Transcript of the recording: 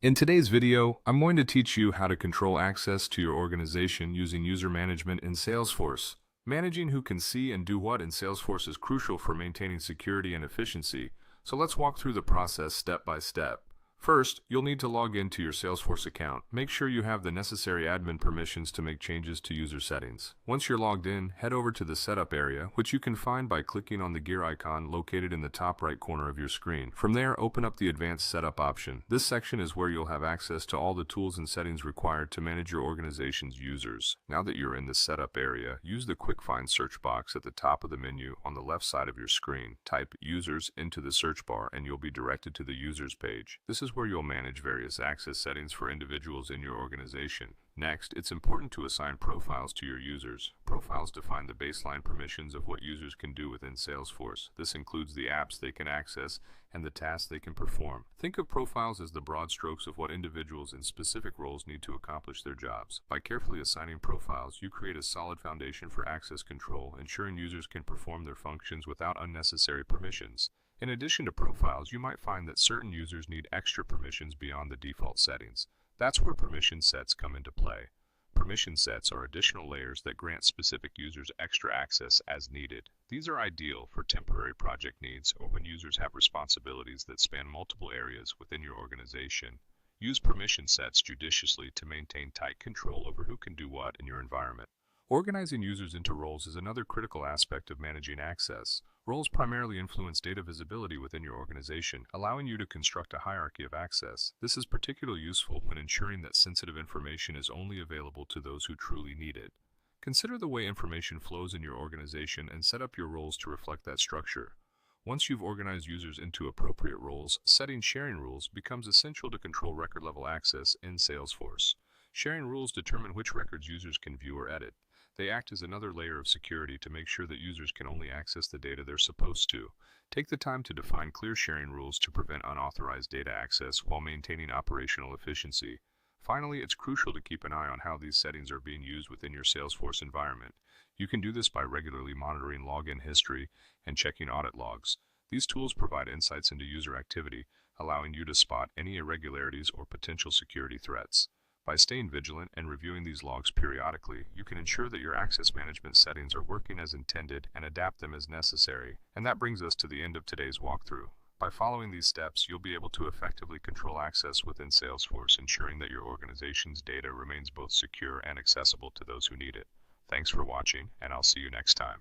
In today's video, I'm going to teach you how to control access to your organization using user management in Salesforce. Managing who can see and do what in Salesforce is crucial for maintaining security and efficiency, so let's walk through the process step by step. First, you'll need to log into your Salesforce account. Make sure you have the necessary admin permissions to make changes to user settings. Once you're logged in, head over to the Setup area, which you can find by clicking on the gear icon located in the top right corner of your screen. From there, open up the Advanced Setup option. This section is where you'll have access to all the tools and settings required to manage your organization's users. Now that you're in the Setup area, use the Quick Find search box at the top of the menu on the left side of your screen. Type Users into the search bar and you'll be directed to the Users page. This is where you'll manage various access settings for individuals in your organization. Next, it's important to assign profiles to your users. Profiles define the baseline permissions of what users can do within Salesforce. This includes the apps they can access and the tasks they can perform. Think of profiles as the broad strokes of what individuals in specific roles need to accomplish their jobs. By carefully assigning profiles, you create a solid foundation for access control, ensuring users can perform their functions without unnecessary permissions. In addition to profiles, you might find that certain users need extra permissions beyond the default settings. That's where permission sets come into play. Permission sets are additional layers that grant specific users extra access as needed. These are ideal for temporary project needs or when users have responsibilities that span multiple areas within your organization. Use permission sets judiciously to maintain tight control over who can do what in your environment. Organizing users into roles is another critical aspect of managing access. Roles primarily influence data visibility within your organization, allowing you to construct a hierarchy of access. This is particularly useful when ensuring that sensitive information is only available to those who truly need it. Consider the way information flows in your organization and set up your roles to reflect that structure. Once you've organized users into appropriate roles, setting sharing rules becomes essential to control record-level access in Salesforce. Sharing rules determine which records users can view or edit. They act as another layer of security to make sure that users can only access the data they're supposed to. Take the time to define clear sharing rules to prevent unauthorized data access while maintaining operational efficiency. Finally, it's crucial to keep an eye on how these settings are being used within your Salesforce environment. You can do this by regularly monitoring login history and checking audit logs. These tools provide insights into user activity, allowing you to spot any irregularities or potential security threats. By staying vigilant and reviewing these logs periodically, you can ensure that your access management settings are working as intended and adapt them as necessary. And that brings us to the end of today's walkthrough. By following these steps, you'll be able to effectively control access within Salesforce, ensuring that your organization's data remains both secure and accessible to those who need it. Thanks for watching, and I'll see you next time.